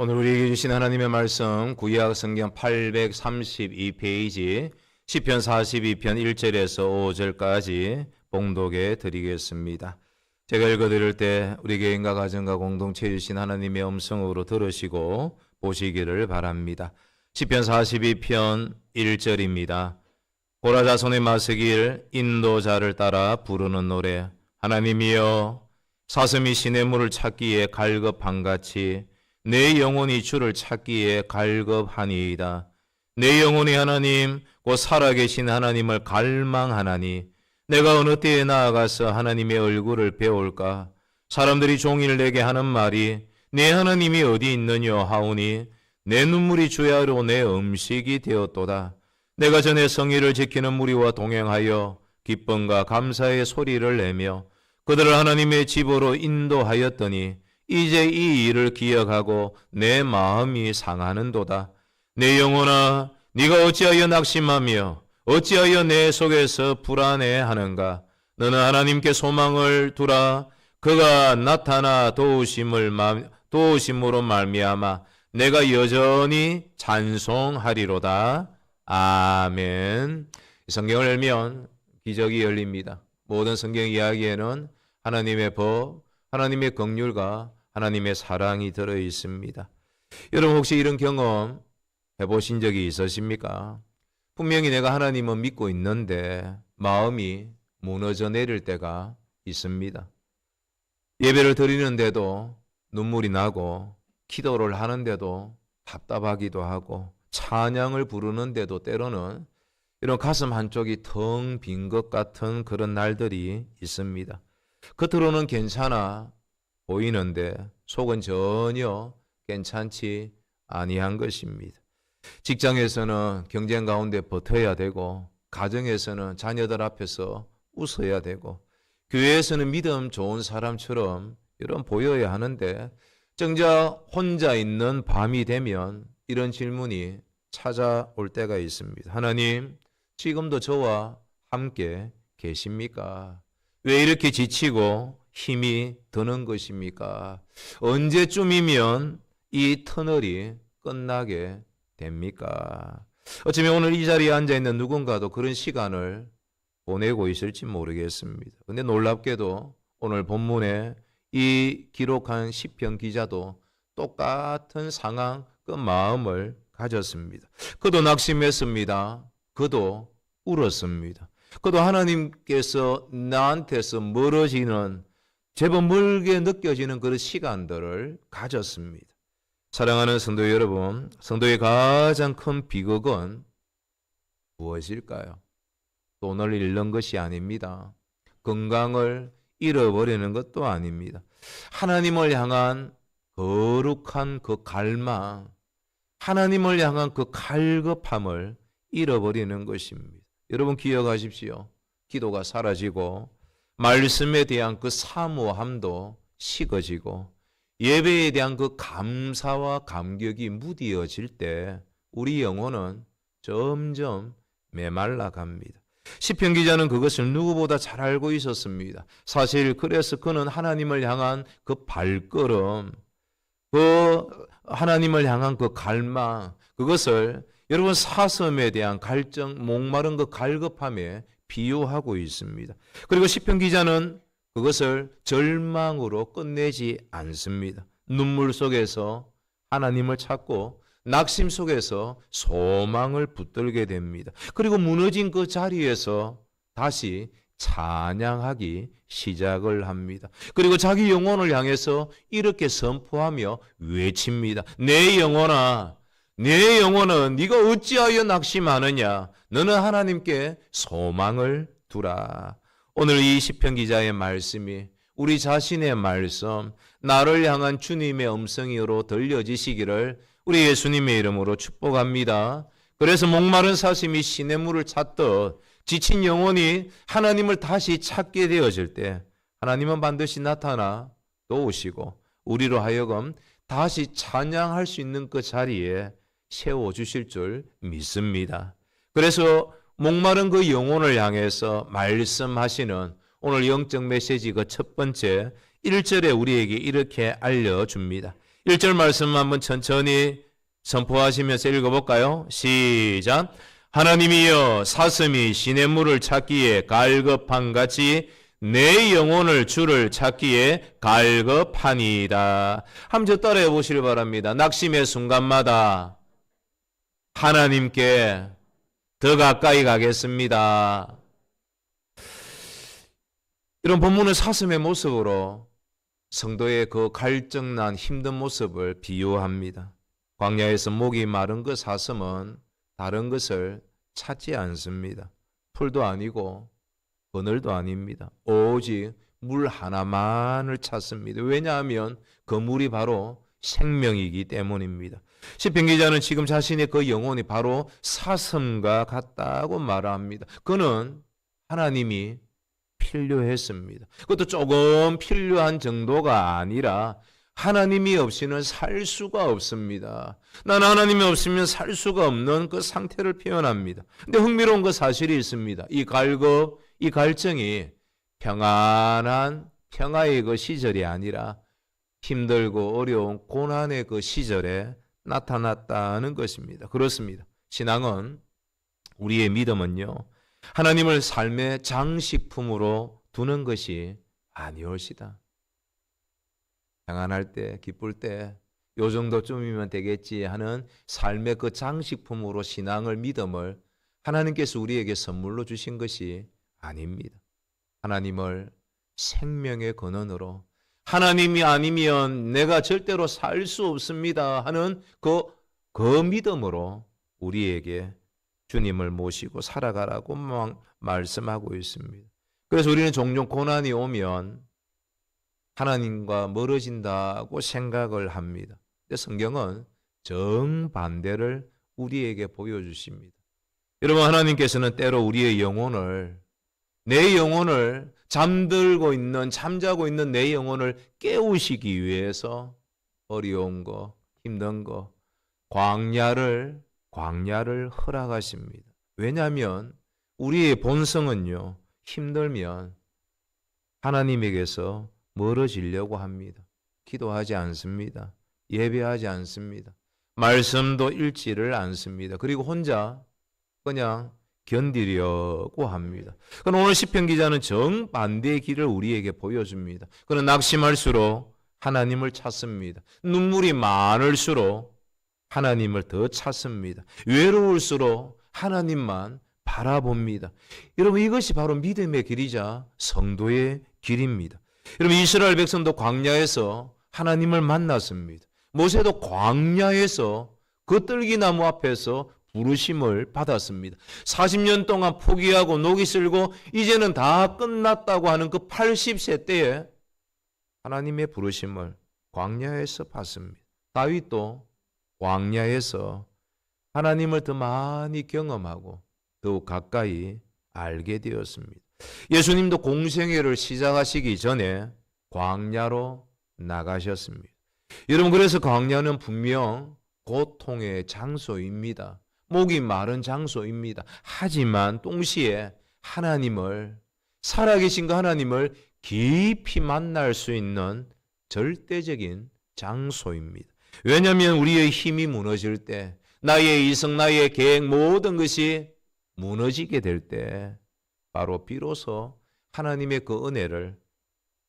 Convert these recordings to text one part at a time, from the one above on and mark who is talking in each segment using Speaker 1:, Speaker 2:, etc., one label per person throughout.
Speaker 1: 오늘 우리에게 주신 하나님의 말씀 구약 성경 832페이지 시편 42편 1절에서 5절까지 봉독해 드리겠습니다. 제가 읽어드릴 때 우리 개인과 가정과 공동체에 주신 하나님의 음성으로 들으시고 보시기를 바랍니다. 시편 42편 1절입니다. 고라 자손의 마스길 인도자를 따라 부르는 노래. 하나님이여 사슴이 시냇물을 찾기에 갈급한같이 내 영혼이 주를 찾기에 갈급하니이다. 내 영혼이 하나님 곧 살아계신 하나님을 갈망하나니 내가 어느 때에 나아가서 하나님의 얼굴을 배울까? 사람들이 종일 내게 하는 말이 내 하나님이 어디 있느냐 하오니 내 눈물이 주야로 내 음식이 되었도다. 내가 전에 성의를 지키는 무리와 동행하여 기쁨과 감사의 소리를 내며 그들을 하나님의 집으로 인도하였더니 이제 이 일을 기억하고 내 마음이 상하는도다. 내 영혼아 네가 어찌하여 낙심하며 어찌하여 내 속에서 불안해하는가? 너는 하나님께 소망을 두라. 그가 나타나 도우심으로 말미암아 내가 여전히 찬송하리로다. 아멘. 성경을 열면 기적이 열립니다. 모든 성경 이야기에는 하나님의 법, 하나님의 긍휼과 하나님의 사랑이 들어 있습니다. 여러분 혹시 이런 경험 해보신 적이 있으십니까? 분명히 내가 하나님을 믿고 있는데 마음이 무너져 내릴 때가 있습니다. 예배를 드리는데도 눈물이 나고 기도를 하는데도 답답하기도 하고 찬양을 부르는데도 때로는 이런 가슴 한쪽이 텅 빈 것 같은 그런 날들이 있습니다. 겉으로는 괜찮아 보이는데 속은 전혀 괜찮지 아니한 것입니다. 직장에서는 경쟁 가운데 버텨야 되고 가정에서는 자녀들 앞에서 웃어야 되고 교회에서는 믿음 좋은 사람처럼 이런 보여야 하는데 정작 혼자 있는 밤이 되면 이런 질문이 찾아올 때가 있습니다. 하나님, 지금도 저와 함께 계십니까? 왜 이렇게 지치고 힘이 드는 것입니까? 언제쯤이면 이 터널이 끝나게 됩니까? 어쩌면 오늘 이 자리에 앉아있는 누군가도 그런 시간을 보내고 있을지 모르겠습니다. 그런데 놀랍게도 오늘 본문에 이 기록한 시편 기자도 똑같은 상황, 그 마음을 가졌습니다. 그도 낙심했습니다. 그도 울었습니다. 그도 하나님께서 나한테서 멀어지는 제법 멀게 느껴지는 그런 시간들을 가졌습니다. 사랑하는 성도 여러분, 성도의 가장 큰 비극은 무엇일까요? 돈을 잃는 것이 아닙니다. 건강을 잃어버리는 것도 아닙니다. 하나님을 향한 거룩한 그 갈망, 하나님을 향한 그 갈급함을 잃어버리는 것입니다. 여러분 기억하십시오. 기도가 사라지고 말씀에 대한 그 사모함도 식어지고 예배에 대한 그 감사와 감격이 무디어질 때 우리 영혼은 점점 메말라 갑니다. 시편 기자는 그것을 누구보다 잘 알고 있었습니다. 사실 그래서 그는 하나님을 향한 그 발걸음, 그 하나님을 향한 그 갈망, 그것을 여러분 사슴에 대한 갈증, 목마른 그 갈급함에 비유하고 있습니다. 그리고 시편 기자는 그것을 절망으로 끝내지 않습니다. 눈물 속에서 하나님을 찾고 낙심 속에서 소망을 붙들게 됩니다. 그리고 무너진 그 자리에서 다시 찬양하기 시작을 합니다. 그리고 자기 영혼을 향해서 이렇게 선포하며 외칩니다. 내 영혼아, 내 영혼은 네가 어찌하여 낙심하느냐? 너는 하나님께 소망을 두라. 오늘 이 시편 기자의 말씀이 우리 자신의 말씀, 나를 향한 주님의 음성으로 들려지시기를 우리 예수님의 이름으로 축복합니다. 그래서 목마른 사슴이 시냇물을 찾듯 지친 영혼이 하나님을 다시 찾게 되어질 때 하나님은 반드시 나타나 도우시고 우리로 하여금 다시 찬양할 수 있는 그 자리에 세워주실 줄 믿습니다. 그래서 목마른 그 영혼을 향해서 말씀하시는 오늘 영적 메시지 그 첫 번째 1절에 우리에게 이렇게 알려줍니다. 1절 말씀 한번 천천히 선포하시면서 읽어볼까요? 시작. 하나님이여 사슴이 시냇물을 찾기에 갈급한 같이 내 영혼을 주를 찾기에 갈급하니이다. 한번 따라해 보시길 바랍니다. 낙심의 순간마다 하나님께 더 가까이 가겠습니다. 이런 본문은 사슴의 모습으로 성도의 그 갈증난 힘든 모습을 비유합니다. 광야에서 목이 마른 그 사슴은 다른 것을 찾지 않습니다. 풀도 아니고 그늘도 아닙니다. 오직 물 하나만을 찾습니다. 왜냐하면 그 물이 바로 생명이기 때문입니다. 시편 기자는 지금 자신의 그 영혼이 바로 사슴과 같다고 말합니다. 그는 하나님이 필요했습니다. 그것도 조금 필요한 정도가 아니라 하나님이 없이는 살 수가 없습니다. 난 하나님이 없으면 살 수가 없는 그 상태를 표현합니다. 근데 흥미로운 그 사실이 있습니다. 이 갈증이 평안한 평화의 그 시절이 아니라 힘들고 어려운 고난의 그 시절에 나타났다는 것입니다. 그렇습니다. 신앙은, 우리의 믿음은요, 하나님을 삶의 장식품으로 두는 것이 아니올시다. 평안할 때, 기쁠 때 요 정도쯤이면 되겠지 하는 삶의 그 장식품으로 신앙을, 믿음을 하나님께서 우리에게 선물로 주신 것이 아닙니다. 하나님을 생명의 근원으로, 하나님이 아니면 내가 절대로 살 수 없습니다 하는 그 믿음으로 우리에게 주님을 모시고 살아가라고 말씀하고 있습니다. 그래서 우리는 종종 고난이 오면 하나님과 멀어진다고 생각을 합니다. 근데 성경은 정반대를 우리에게 보여주십니다. 여러분, 하나님께서는 때로 우리의 영혼을, 내 영혼을, 잠자고 있는 내 영혼을 깨우시기 위해서 어려운 거, 힘든 거, 광야를 허락하십니다. 왜냐하면 우리의 본성은요, 힘들면 하나님에게서 멀어지려고 합니다. 기도하지 않습니다. 예배하지 않습니다. 말씀도 읽지를 않습니다. 그리고 혼자 그냥 견디려고 합니다. 그럼 오늘 시편 기자는 정반대의 길을 우리에게 보여줍니다. 그는 낙심할수록 하나님을 찾습니다. 눈물이 많을수록 하나님을 더 찾습니다. 외로울수록 하나님만 바라봅니다. 여러분, 이것이 바로 믿음의 길이자 성도의 길입니다. 여러분, 이스라엘 백성도 광야에서 하나님을 만났습니다. 모세도 광야에서 그 뜰기나무 앞에서 부르심을 받았습니다. 40년 동안 포기하고 녹이 슬고 이제는 다 끝났다고 하는 그 80세 때에 하나님의 부르심을 광야에서 받습니다. 다윗도 광야에서 하나님을 더 많이 경험하고 더욱 가까이 알게 되었습니다. 예수님도 공생애를 시작하시기 전에 광야로 나가셨습니다. 여러분, 그래서 광야는 분명 고통의 장소입니다. 목이 마른 장소입니다. 하지만 동시에 하나님을, 살아계신 그 하나님을 깊이 만날 수 있는 절대적인 장소입니다. 왜냐하면 우리의 힘이 무너질 때, 나의 이성, 나의 계획, 모든 것이 무너지게 될 때 바로 비로소 하나님의 그 은혜를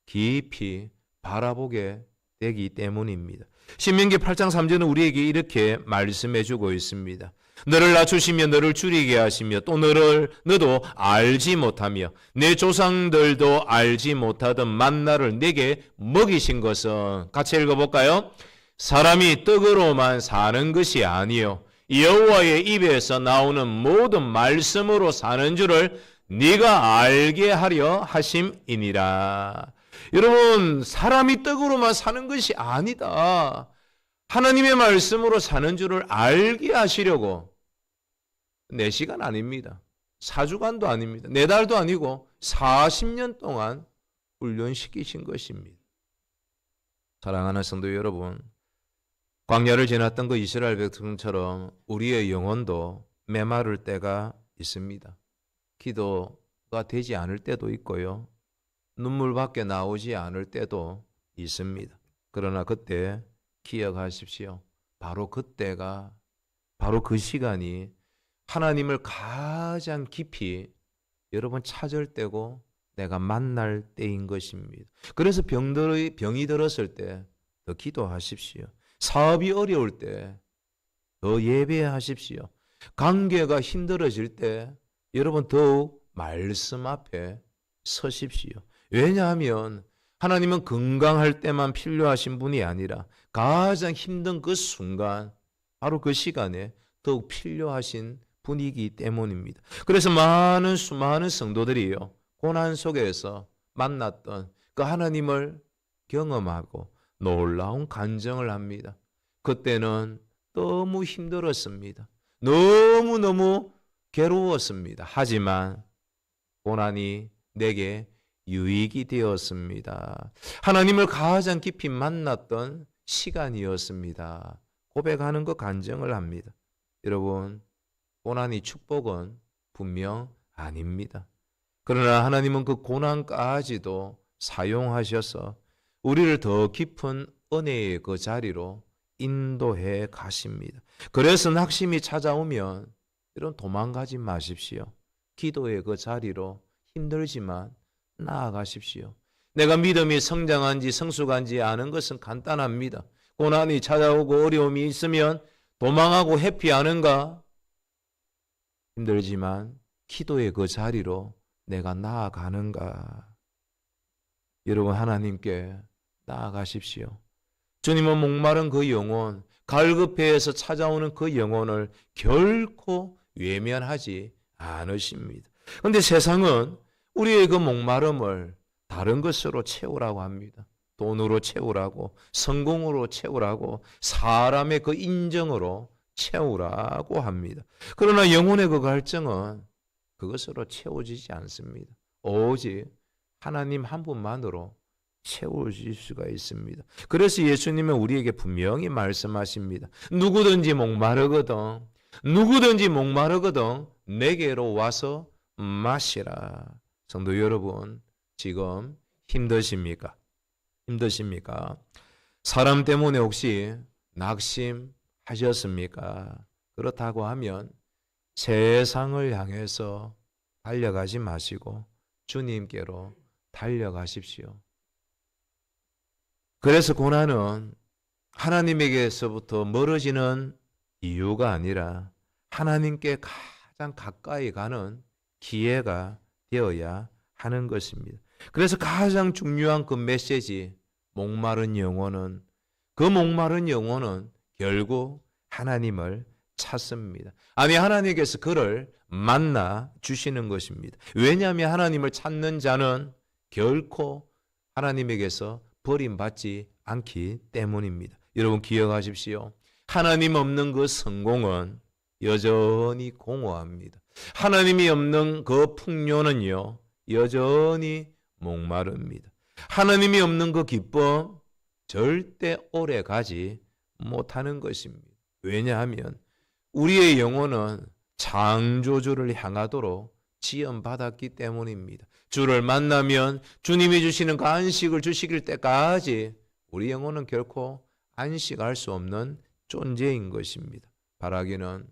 Speaker 1: 깊이 바라보게 되기 때문입니다. 신명기 8장 3절은 우리에게 이렇게 말씀해 주고 있습니다. 너를 낮추시며 너를 줄이게 하시며 또 너도 알지 못하며 내 조상들도 알지 못하던 만나를 내게 먹이신 것은, 같이 읽어볼까요? 사람이 떡으로만 사는 것이 아니요 여호와의 입에서 나오는 모든 말씀으로 사는 줄을 네가 알게 하려 하심이니라. 여러분, 사람이 떡으로만 사는 것이 아니다. 하나님의 말씀으로 사는 줄을 알게 하시려고 4시간 아닙니다. 4주간도 아닙니다. 4달도 아니고 40년 동안 훈련시키신 것입니다. 사랑하는 성도 여러분, 광야를 지났던 그 이스라엘 백성처럼 우리의 영혼도 메마를 때가 있습니다. 기도가 되지 않을 때도 있고요. 눈물밖에 나오지 않을 때도 있습니다. 그러나 그때 기억하십시오. 바로 그때가, 바로 그 시간이 하나님을 가장 깊이 여러분 찾을 때고 내가 만날 때인 것입니다. 그래서 병이 들었을 때 더 기도하십시오. 사업이 어려울 때 더 예배하십시오. 관계가 힘들어질 때 여러분 더욱 말씀 앞에 서십시오. 왜냐하면 하나님은 건강할 때만 필요하신 분이 아니라 가장 힘든 그 순간, 바로 그 시간에 더욱 필요하신 분이기 때문입니다. 그래서 수많은 성도들이요, 고난 속에서 만났던 그 하나님을 경험하고 놀라운 간증을 합니다. 그때는 너무 힘들었습니다. 너무너무 괴로웠습니다. 하지만 고난이 내게 유익이 되었습니다. 하나님을 가장 깊이 만났던 시간이었습니다. 고백하는 것, 간증을 합니다. 여러분, 고난이 축복은 분명 아닙니다. 그러나 하나님은 그 고난까지도 사용하셔서 우리를 더 깊은 은혜의 그 자리로 인도해 가십니다. 그래서 낙심이 찾아오면 이런 도망가지 마십시오. 기도의 그 자리로 힘들지만 나아가십시오. 내가 믿음이 성장한지 성숙한지 아는 것은 간단합니다. 고난이 찾아오고 어려움이 있으면 도망하고 회피하는가? 힘들지만 기도의 그 자리로 내가 나아가는가? 여러분, 하나님께 나아가십시오. 주님은 목마른 그 영혼, 갈급해서 찾아오는 그 영혼을 결코 외면하지 않으십니다. 그런데 세상은 우리의 그 목마름을 다른 것으로 채우라고 합니다. 돈으로 채우라고, 성공으로 채우라고, 사람의 그 인정으로 채우라고 합니다. 그러나 영혼의 그 갈증은 그것으로 채워지지 않습니다. 오직 하나님 한 분만으로 채워질 수가 있습니다. 그래서 예수님은 우리에게 분명히 말씀하십니다. 누구든지 목마르거든 내게로 와서 마시라. 성도 여러분, 지금 힘드십니까? 사람 때문에 혹시 낙심하셨습니까? 그렇다고 하면 세상을 향해서 달려가지 마시고 주님께로 달려가십시오. 그래서 고난은 하나님에게서부터 멀어지는 이유가 아니라 하나님께 가장 가까이 가는 기회가 되어야 하는 것입니다. 그래서 가장 중요한 그 메시지, 목마른 영혼은 결국 하나님을 찾습니다. 아니, 하나님께서 그를 만나 주시는 것입니다. 왜냐하면 하나님을 찾는 자는 결코 하나님에게서 버림받지 않기 때문입니다. 여러분 기억하십시오. 하나님 없는 그 성공은 여전히 공허합니다. 하나님이 없는 그 풍요는요, 여전히 목마릅니다. 하나님이 없는 그 기쁨 절대 오래 가지 못하는 것입니다. 왜냐하면 우리의 영혼은 창조주를 향하도록 지음받았기 때문입니다. 주를 만나면 주님이 주시는 그 안식을 주시길 때까지 우리 영혼은 결코 안식할 수 없는 존재인 것입니다. 바라기는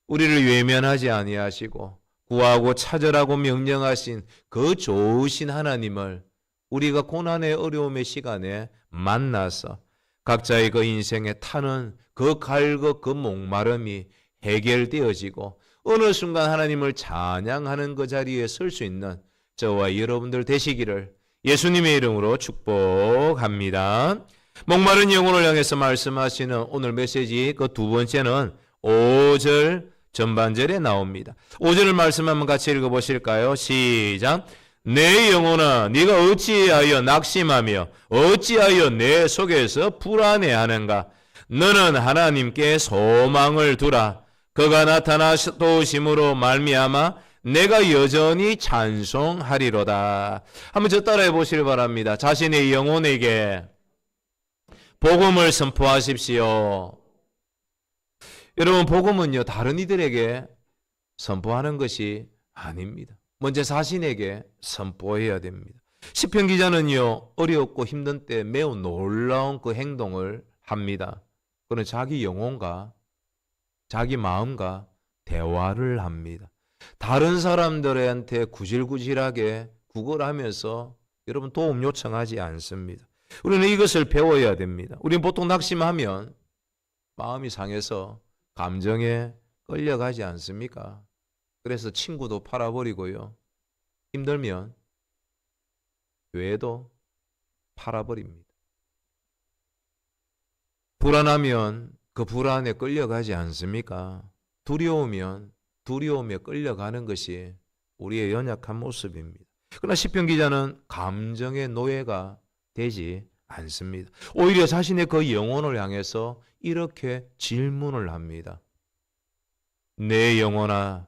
Speaker 1: 우리를 외면하지 아니하시고 구하고 찾으라고 명령하신 그 좋으신 하나님을 우리가 고난의 어려움의 시간에 만나서 각자의 그 인생에 타는 그 갈급, 그 목마름이 해결되어지고 어느 순간 하나님을 찬양하는 그 자리에 설 수 있는 저와 여러분들 되시기를 예수님의 이름으로 축복합니다. 목마른 영혼을 향해서 말씀하시는 오늘 메시지 그 두 번째는 5절 전반절에 나옵니다. 5절을 말씀 한번 같이 읽어보실까요? 시작. 내 영혼아, 네가 어찌하여 낙심하며 어찌하여 내 속에서 불안해하는가? 너는 하나님께 소망을 두라. 그가 나타나도심으로 말미암아 내가 여전히 찬송하리로다. 한번 저 따라해 보시길 바랍니다. 자신의 영혼에게 복음을 선포하십시오. 여러분, 복음은요, 다른 이들에게 선포하는 것이 아닙니다. 먼저 자신에게 선포해야 됩니다. 시편 기자는요, 어렵고 힘든 때 매우 놀라운 그 행동을 합니다. 그는 자기 영혼과 자기 마음과 대화를 합니다. 다른 사람들한테 구질구질하게 구걸하면서 여러분 도움 요청하지 않습니다. 우리는 이것을 배워야 됩니다. 우리는 보통 낙심하면 마음이 상해서 감정에 끌려가지 않습니까? 그래서 친구도 팔아버리고요. 힘들면 교회도 팔아버립니다. 불안하면 그 불안에 끌려가지 않습니까? 두려우면 두려움에 끌려가는 것이 우리의 연약한 모습입니다. 그러나 시편 기자는 감정의 노예가 되지 않습니다. 오히려 자신의 그 영혼을 향해서 이렇게 질문을 합니다. 내 영혼아,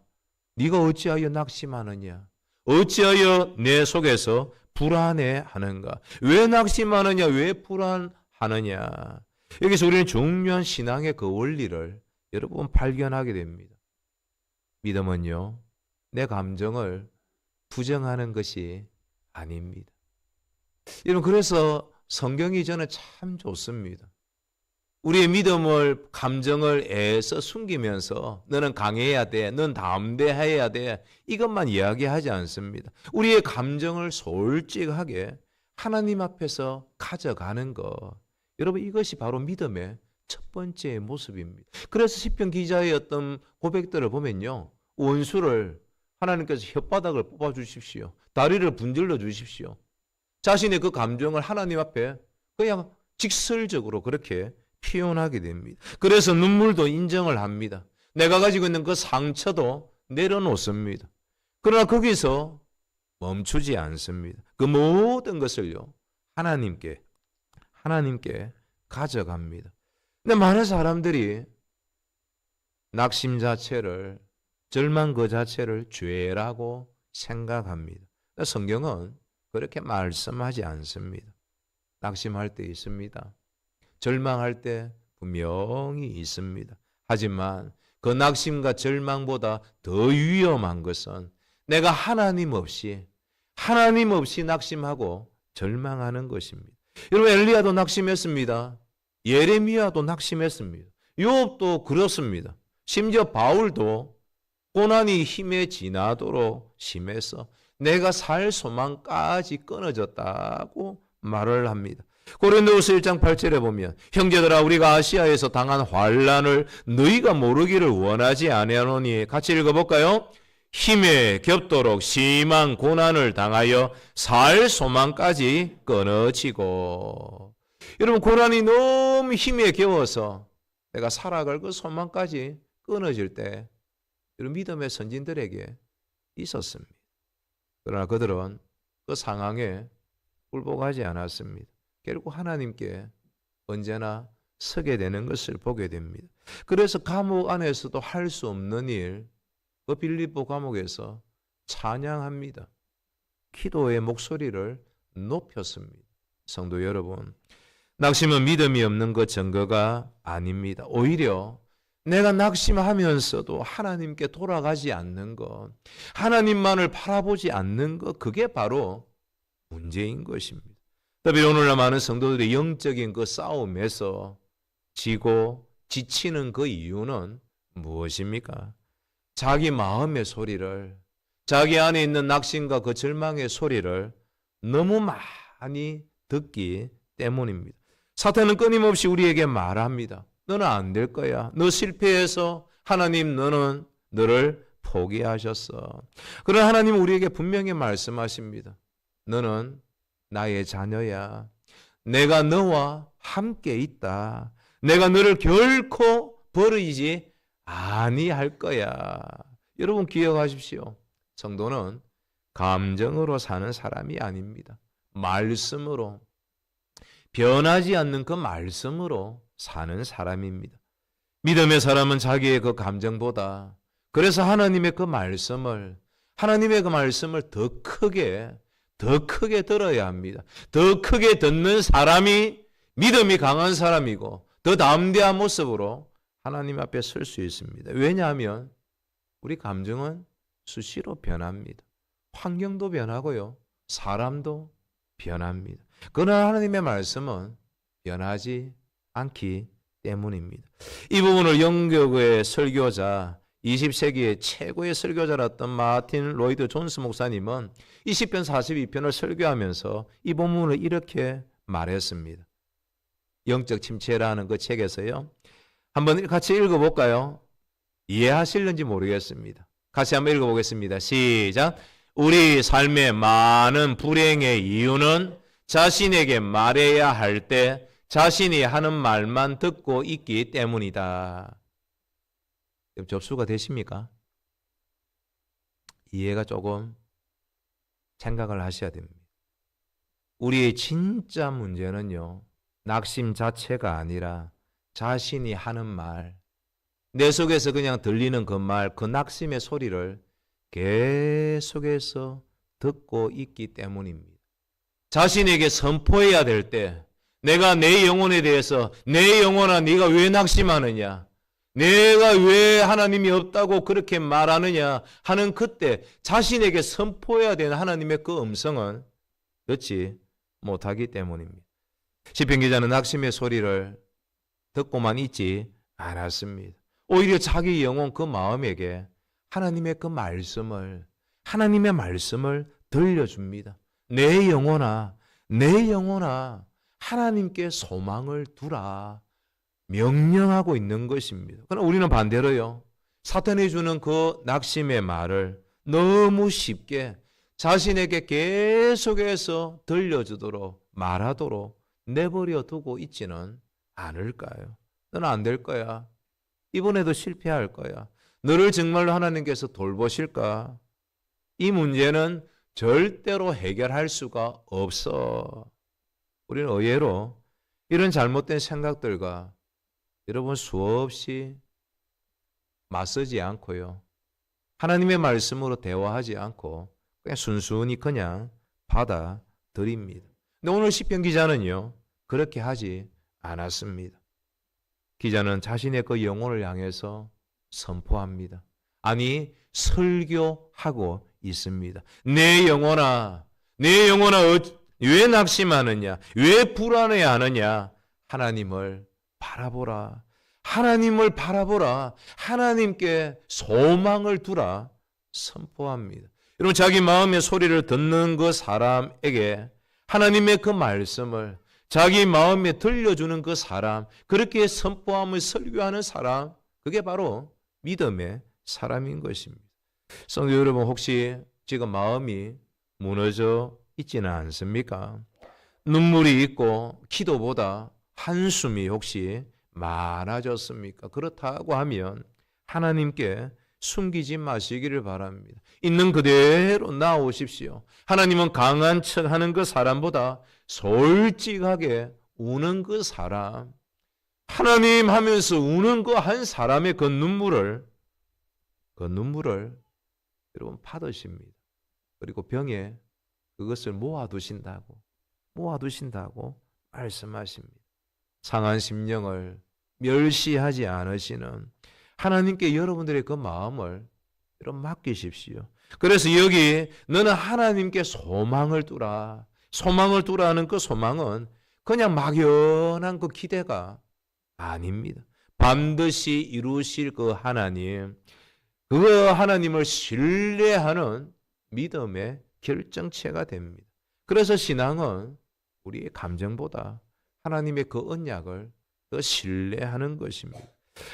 Speaker 1: 네가 어찌하여 낙심하느냐? 어찌하여 내 속에서 불안해하는가? 왜 낙심하느냐? 왜 불안하느냐? 여기서 우리는 중요한 신앙의 그 원리를 여러분 발견하게 됩니다. 믿음은요, 내 감정을 부정하는 것이 아닙니다. 여러분, 그래서 성경이 저는 참 좋습니다. 우리의 믿음을, 감정을 애써 숨기면서 너는 강해야 돼, 넌 담대해야 돼, 이것만 이야기하지 않습니다. 우리의 감정을 솔직하게 하나님 앞에서 가져가는 것, 여러분 이것이 바로 믿음의 첫 번째 모습입니다. 그래서 시편 기자의 어떤 고백들을 보면요, 원수를 하나님께서 혓바닥을 뽑아 주십시오, 다리를 분질러 주십시오, 자신의 그 감정을 하나님 앞에 그냥 직설적으로 그렇게 표현하게 됩니다. 그래서 눈물도 인정을 합니다. 내가 가지고 있는 그 상처도 내려놓습니다. 그러나 거기서 멈추지 않습니다. 그 모든 것을요, 하나님께 가져갑니다. 근데 많은 사람들이 낙심 자체를, 절망 그 자체를 죄라고 생각합니다. 성경은 그렇게 말씀하지 않습니다. 낙심할 때 있습니다. 절망할 때 분명히 있습니다. 하지만 그 낙심과 절망보다 더 위험한 것은 내가 하나님 없이 낙심하고 절망하는 것입니다. 여러분, 엘리야도 낙심했습니다. 예레미야도 낙심했습니다. 욥도 그렇습니다. 심지어 바울도 고난이 힘에 지나도록 심해서 내가 살 소망까지 끊어졌다고 말을 합니다. 고린도후서 1장 8절에 보면 형제들아, 우리가 아시아에서 당한 환난을 너희가 모르기를 원하지 아니하노니, 같이 읽어볼까요? 힘에 겹도록 심한 고난을 당하여 살 소망까지 끊어지고. 여러분, 고난이 너무 힘에 겨워서 내가 살아갈 그 소망까지 끊어질 때 여러분, 믿음의 선진들에게 있었습니다. 그러나 그들은 그 상황에 굴복하지 않았습니다. 결국 하나님께 언제나 서게 되는 것을 보게 됩니다. 그래서 감옥 안에서도 할 수 없는 일, 그 빌립보 감옥에서 찬양합니다. 기도의 목소리를 높였습니다. 성도 여러분, 낙심은 믿음이 없는 것 증거가 아닙니다. 오히려 내가 낙심하면서도 하나님께 돌아가지 않는 것, 하나님만을 바라보지 않는 것, 그게 바로 문제인 것입니다. 특히 오늘날 많은 성도들이 영적인 그 싸움에서 지고 지치는 그 이유는 무엇입니까? 자기 마음의 소리를, 자기 안에 있는 낙심과 그 절망의 소리를 너무 많이 듣기 때문입니다. 사탄은 끊임없이 우리에게 말합니다. 너는 안 될 거야. 너 실패해서 하나님 너는 너를 포기하셨어. 그러나 하나님은 우리에게 분명히 말씀하십니다. 너는 나의 자녀야. 내가 너와 함께 있다. 내가 너를 결코 버리지 아니할 거야. 여러분 기억하십시오. 성도는 감정으로 사는 사람이 아닙니다. 말씀으로, 변하지 않는 그 말씀으로 사는 사람입니다. 믿음의 사람은 자기의 그 감정보다, 그래서 하나님의 그 말씀을 더 크게 들어야 합니다. 더 크게 듣는 사람이 믿음이 강한 사람이고 더 담대한 모습으로 하나님 앞에 설 수 있습니다. 왜냐하면 우리 감정은 수시로 변합니다. 환경도 변하고요, 사람도 변합니다. 그러나 하나님의 말씀은 변하지 않기 때문입니다. 이 부분을 영국의 설교자, 20세기의 최고의 설교자였던 마틴 로이드 존스 목사님은 20편 42편을 설교하면서 이 본문을 이렇게 말했습니다. 영적 침체라는 그 책에서요. 한번 같이 읽어볼까요? 이해하실는지 모르겠습니다. 같이 한번 읽어보겠습니다. 시작. 우리 삶의 많은 불행의 이유는 자신에게 말해야 할 때 자신이 하는 말만 듣고 있기 때문이다. 접수가 되십니까? 이해가 조금 생각을 하셔야 됩니다. 우리의 진짜 문제는요, 낙심 자체가 아니라 자신이 하는 말, 내 속에서 그냥 들리는 그 말, 그 낙심의 소리를 계속해서 듣고 있기 때문입니다. 자신에게 선포해야 될 때, 내가 내 영혼에 대해서 내 영혼아 네가 왜 낙심하느냐, 내가 왜 하나님이 없다고 그렇게 말하느냐 하는 그때 자신에게 선포해야 되는 하나님의 그 음성은 듣지 못하기 때문입니다. 시편 기자는 낙심의 소리를 듣고만 있지 않았습니다. 오히려 자기 영혼 그 마음에게 하나님의 그 말씀을, 하나님의 말씀을 들려줍니다. 내 영혼아, 내 영혼아, 하나님께 소망을 두라 명령하고 있는 것입니다. 그러나 우리는 반대로요, 사탄이 주는 그 낙심의 말을 너무 쉽게 자신에게 계속해서 들려주도록 말하도록 내버려 두고 있지는 않을까요? 너는 안 될 거야. 이번에도 실패할 거야. 너를 정말로 하나님께서 돌보실까? 이 문제는 절대로 해결할 수가 없어. 우리는 의외로 이런 잘못된 생각들과 여러분 수없이 맞서지 않고요, 하나님의 말씀으로 대화하지 않고 그냥 순순히 그냥 받아들입니다. 근데 오늘 시편 기자는요, 그렇게 하지 않았습니다. 기자는 자신의 그 영혼을 향해서 선포합니다. 아니, 설교하고 있습니다. 내 영혼아, 내 영혼아, 왜 낙심하느냐? 왜 불안해하느냐? 하나님을 바라보라. 하나님을 바라보라. 하나님께 소망을 두라. 선포합니다. 여러분, 자기 마음의 소리를 듣는 그 사람에게 하나님의 그 말씀을 자기 마음에 들려주는 그 사람, 그렇게 선포함을 설교하는 사람, 그게 바로 믿음의 사람인 것입니다. 성도 여러분, 혹시 지금 마음이 무너져 있지는 않습니까? 눈물이 있고 기도보다 한숨이 혹시 많아졌습니까? 그렇다고 하면 하나님께 숨기지 마시기를 바랍니다. 있는 그대로 나오십시오. 하나님은 강한 척 하는 그 사람보다 솔직하게 우는 그 사람, 하나님 하면서 우는 그 한 사람의 그 눈물을 여러분 받으십니다. 그리고 병에 그것을 모아두신다고 말씀하십니다. 상한 심령을 멸시하지 않으시는 하나님께 여러분들의 그 마음을 여러분 맡기십시오. 그래서 여기 너는 하나님께 소망을 두라. 소망을 두라는 그 소망은 그냥 막연한 그 기대가 아닙니다. 반드시 이루실 그 하나님, 그 하나님을 신뢰하는 믿음의 결정체가 됩니다. 그래서 신앙은 우리의 감정보다 하나님의 그 언약을 더 신뢰하는 것입니다.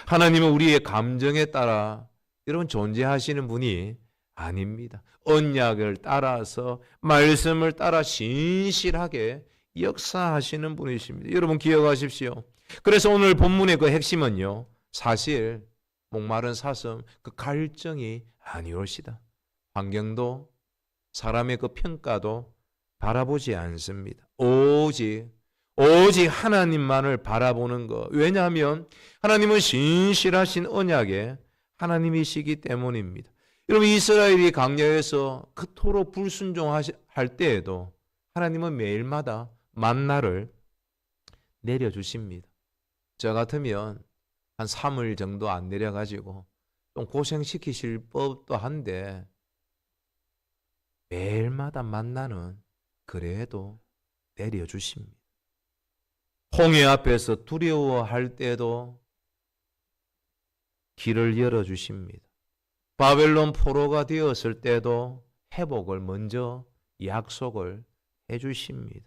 Speaker 1: 하나님은 우리의 감정에 따라 여러분 존재하시는 분이 아닙니다. 언약을 따라서 말씀을 따라 신실하게 역사하시는 분이십니다. 여러분 기억하십시오. 그래서 오늘 본문의 그 핵심은요, 사실 목마른 사슴 그 갈증이 아니올시다. 환경도 사람의 그 평가도 바라보지 않습니다. 오직 하나님만을 바라보는 것. 왜냐하면 하나님은 신실하신 언약의 하나님이시기 때문입니다. 여러분, 이스라엘이 광야에서 그토록 불순종할 때에도 하나님은 매일마다 만나를 내려주십니다. 저 같으면 한 3일 정도 안 내려가지고 좀 고생시키실 법도 한데 매일마다 만나는 그래도 내려주십니다. 홍해 앞에서 두려워할 때도 길을 열어주십니다. 바벨론 포로가 되었을 때도 회복을 먼저 약속을 해주십니다.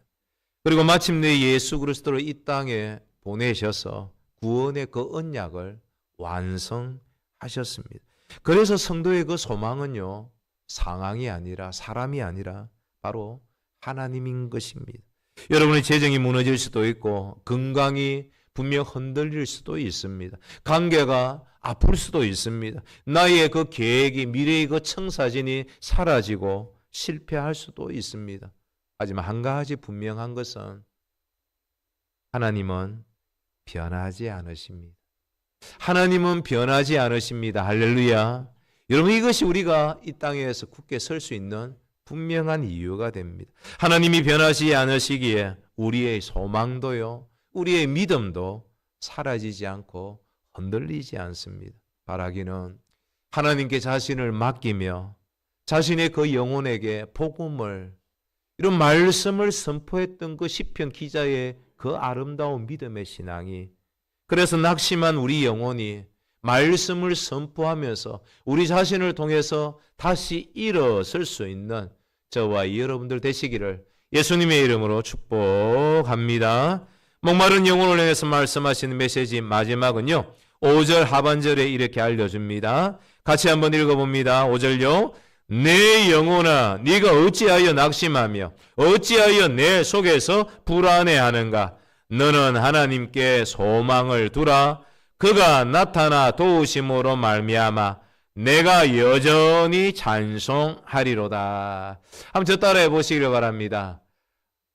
Speaker 1: 그리고 마침내 예수 그리스도를 이 땅에 보내셔서 구원의 그 언약을 완성하셨습니다. 그래서 성도의 그 소망은요, 상황이 아니라 사람이 아니라 바로 하나님인 것입니다. 여러분의 재정이 무너질 수도 있고 건강이 분명 흔들릴 수도 있습니다. 관계가 아플 수도 있습니다. 나의 그 계획이, 미래의 그 청사진이 사라지고 실패할 수도 있습니다. 하지만 한 가지 분명한 것은 하나님은 변하지 않으십니다. 하나님은 변하지 않으십니다. 할렐루야. 여러분, 이것이 우리가 이 땅에서 굳게 설 수 있는 분명한 이유가 됩니다. 하나님이 변하지 않으시기에 우리의 소망도요, 우리의 믿음도 사라지지 않고 흔들리지 않습니다. 바라기는 하나님께 자신을 맡기며 자신의 그 영혼에게 복음을, 이런 말씀을 선포했던 그 시편 기자의 그 아름다운 믿음의 신앙이, 그래서 낙심한 우리 영혼이 말씀을 선포하면서 우리 자신을 통해서 다시 일어설 수 있는 저와 여러분들 되시기를 예수님의 이름으로 축복합니다. 목마른 영혼을 향해서 말씀하시는 메시지 마지막은요, 5절 하반절에 이렇게 알려줍니다. 같이 한번 읽어봅니다. 5절요. 내 영혼아, 네가 어찌하여 낙심하며 어찌하여 내 속에서 불안해하는가? 너는 하나님께 소망을 두라. 그가 나타나 도우심으로 말미암아 내가 여전히 찬송하리로다. 한번 저 따라해 보시기를 바랍니다.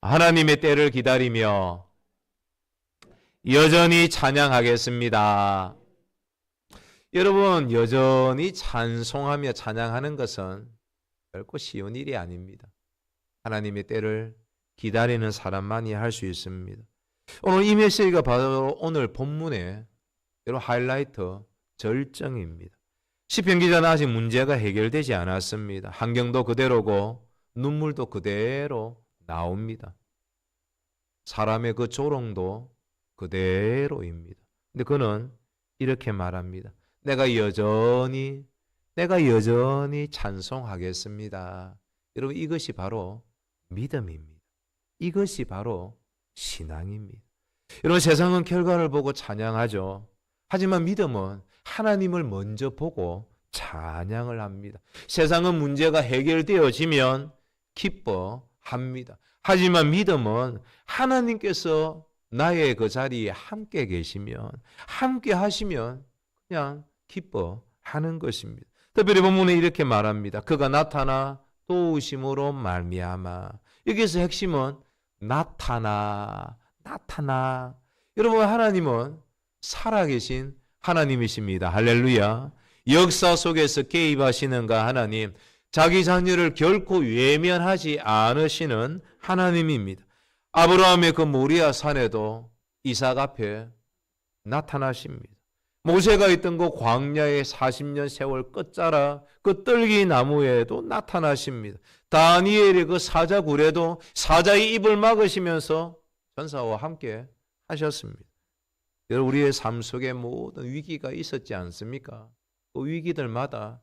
Speaker 1: 하나님의 때를 기다리며 여전히 찬양하겠습니다. 여러분, 여전히 찬송하며 찬양하는 것은 결코 쉬운 일이 아닙니다. 하나님의 때를 기다리는 사람만이 할 수 있습니다. 오늘 이 메시지가 바로 오늘 본문의 여러분 하이라이트 절정입니다. 시편 기자는 아직 문제가 해결되지 않았습니다. 환경도 그대로고 눈물도 그대로 나옵니다. 사람의 그 조롱도 그대로입니다. 근데 그는 이렇게 말합니다. 내가 여전히 찬송하겠습니다. 여러분, 이것이 바로 믿음입니다. 이것이 바로 신앙입니다. 여러분, 세상은 결과를 보고 찬양하죠. 하지만 믿음은 하나님을 먼저 보고 찬양을 합니다. 세상은 문제가 해결되어지면 기뻐합니다. 하지만 믿음은 하나님께서 나의 그 자리에 함께 계시면, 함께 하시면 그냥 기뻐하는 것입니다. 특별히 본문에 이렇게 말합니다. 그가 나타나 도우심으로 말미암아. 여기서 핵심은 나타나. 여러분, 하나님은 살아계신 하나님이십니다. 할렐루야. 역사 속에서 개입하시는가 하나님, 자기 자녀를 결코 외면하지 않으시는 하나님입니다. 아브라함의 그 모리아 산에도 이삭 앞에 나타나십니다. 모세가 있던 그 광야의 40년 세월 끝자락 그 떨기 나무에도 나타나십니다. 다니엘의 그 사자굴에도 사자의 입을 막으시면서 전사와 함께 하셨습니다. 여러분, 우리의 삶 속에 모든 위기가 있었지 않습니까? 그 위기들마다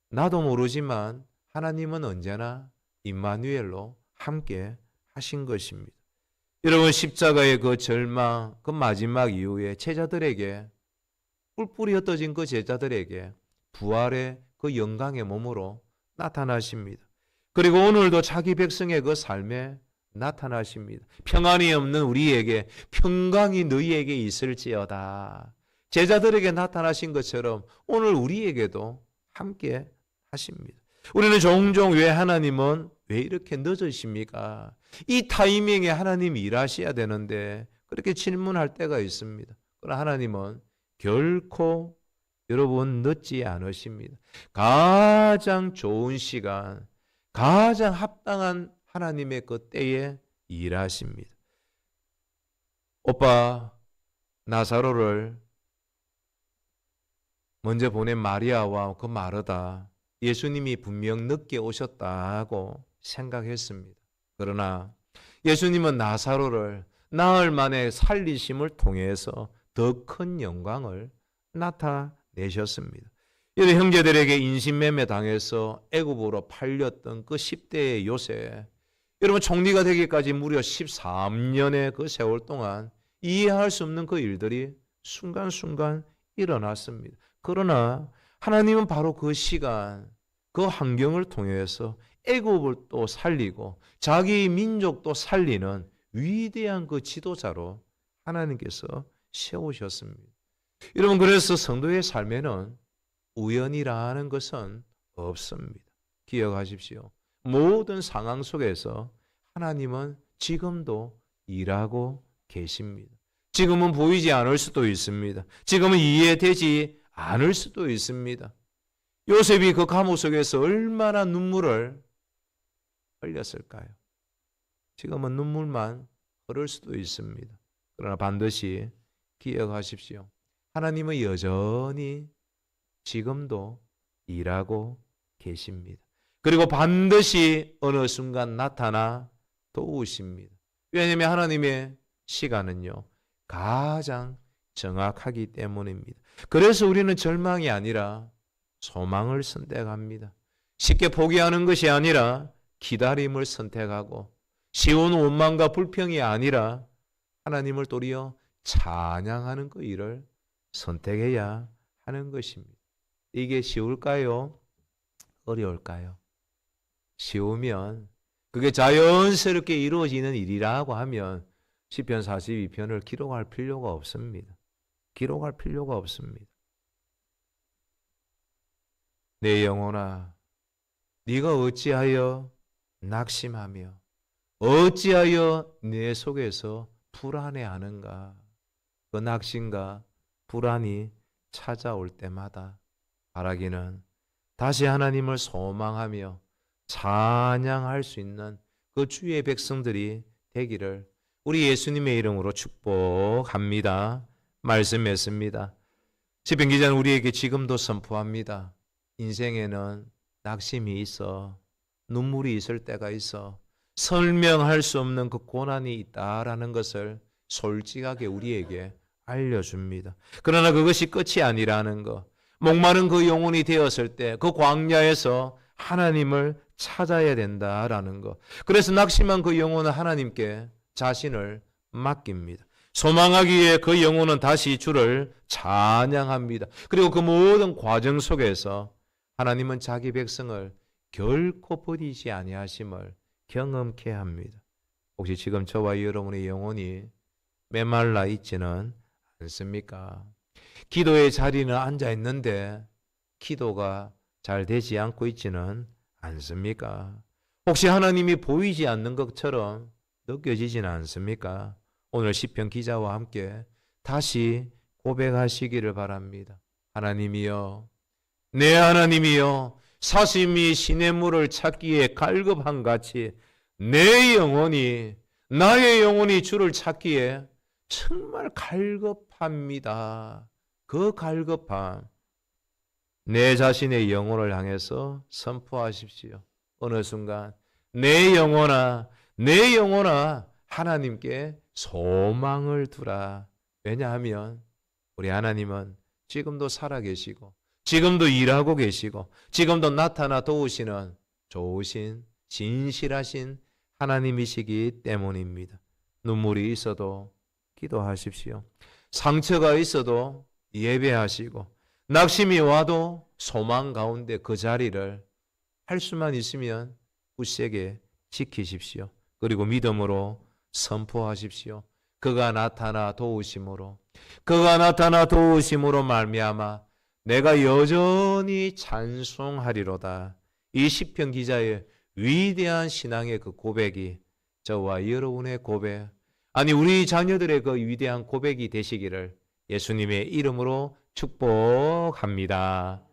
Speaker 1: 나도 모르지만 하나님은 언제나 임마누엘로 함께 하신 것입니다. 여러분, 십자가의 그 절망, 그 마지막 이후에 제자들에게, 뿔뿔이 흩어진 그 제자들에게 부활의 그 영광의 몸으로 나타나십니다. 그리고 오늘도 자기 백성의 그 삶에 나타나십니다. 평안이 없는 우리에게 평강이 너희에게 있을지어다. 제자들에게 나타나신 것처럼 오늘 우리에게도 함께 하십니다. 우리는 종종 왜 하나님은 왜 이렇게 늦으십니까? 이 타이밍에 하나님이 일하셔야 되는데 그렇게 질문할 때가 있습니다. 그러나 하나님은 결코 여러분 늦지 않으십니다. 가장 좋은 시간, 가장 합당한 하나님의 그 때에 일하십니다. 오빠 나사로를 먼저 보낸 마리아와 그 마르다, 예수님이 분명 늦게 오셨다고 생각했습니다. 그러나 예수님은 나사로를 나흘 만에 살리심을 통해서 더 큰 영광을 나타내셨습니다. 여러분, 형제들에게 인신매매 당해서 애굽으로 팔렸던 그 10대의 요셉, 여러분, 총리가 되기까지 무려 13년의 그 세월 동안 이해할 수 없는 그 일들이 순간순간 일어났습니다. 그러나 하나님은 바로 그 시간, 그 환경을 통해서 애굽을 또 살리고 자기 민족도 살리는 위대한 그 지도자로 하나님께서 세우셨습니다. 여러분, 그래서 성도의 삶에는 우연이라는 것은 없습니다. 기억하십시오. 모든 상황 속에서 하나님은 지금도 일하고 계십니다. 지금은 보이지 않을 수도 있습니다. 지금은 이해되지 않을 수도 있습니다. 요셉이 그 감옥 속에서 얼마나 눈물을 흘렸을까요? 지금은 눈물만 흐를 수도 있습니다. 그러나 반드시 기억하십시오. 하나님은 여전히 지금도 일하고 계십니다. 그리고 반드시 어느 순간 나타나 도우십니다. 왜냐하면 하나님의 시간은요, 가장 정확하기 때문입니다. 그래서 우리는 절망이 아니라 소망을 선택합니다. 쉽게 포기하는 것이 아니라 기다림을 선택하고, 쉬운 원망과 불평이 아니라 하나님을 도리어 찬양하는 그 일을 선택해야 하는 것입니다. 이게 쉬울까요? 어려울까요? 쉬우면, 그게 자연스럽게 이루어지는 일이라고 하면 시편 42편을 기록할 필요가 없습니다. 기록할 필요가 없습니다. 내 영혼아, 네가 어찌하여 낙심하며 어찌하여 내 속에서 불안해하는가? 그 낙심과 불안이 찾아올 때마다 바라기는 다시 하나님을 소망하며 찬양할 수 있는 그 주의 백성들이 되기를 우리 예수님의 이름으로 축복합니다. 말씀했습니다. 시편 기자는 우리에게 지금도 선포합니다. 인생에는 낙심이 있어, 눈물이 있을 때가 있어, 설명할 수 없는 그 고난이 있다라는 것을 솔직하게 우리에게 알려줍니다. 그러나 그것이 끝이 아니라는 것, 목마른 그 영혼이 되었을 때 그 광야에서 하나님을 찾아야 된다라는 것, 그래서 낙심한 그 영혼은 하나님께 자신을 맡깁니다. 소망하기에 그 영혼은 다시 주를 찬양합니다. 그리고 그 모든 과정 속에서 하나님은 자기 백성을 결코 버리지 아니하심을 경험케 합니다. 혹시 지금 저와 여러분의 영혼이 메말라 있지는 않습니까? 기도의 자리는 앉아 있는데 기도가 잘 되지 않고 있지는 않습니까? 혹시 하나님이 보이지 않는 것처럼 느껴지지는 않습니까? 오늘 시편 기자와 함께 다시 고백하시기를 바랍니다. 하나님이여, 내 하나님이여, 사슴이 시냇물을 찾기에 갈급한 같이 내 영혼이, 나의 영혼이 주를 찾기에 정말 갈급합니다. 그 갈급함, 내 자신의 영혼을 향해서 선포하십시오. 어느 순간 내 영혼아, 내 영혼아, 하나님께 소망을 두라. 왜냐하면 우리 하나님은 지금도 살아계시고 지금도 일하고 계시고 지금도 나타나 도우시는 좋으신 진실하신 하나님이시기 때문입니다. 눈물이 있어도 기도하십시오. 상처가 있어도 예배하시고 낙심이 와도 소망 가운데 그 자리를 할 수만 있으면 굳세게 지키십시오. 그리고 믿음으로 선포하십시오. 그가 나타나 도우심으로, 그가 나타나 도우심으로 말미암아 내가 여전히 찬송하리로다. 이 시편 기자의 위대한 신앙의 그 고백이 저와 여러분의 고백, 아니 우리 자녀들의 그 위대한 고백이 되시기를 예수님의 이름으로 축복합니다.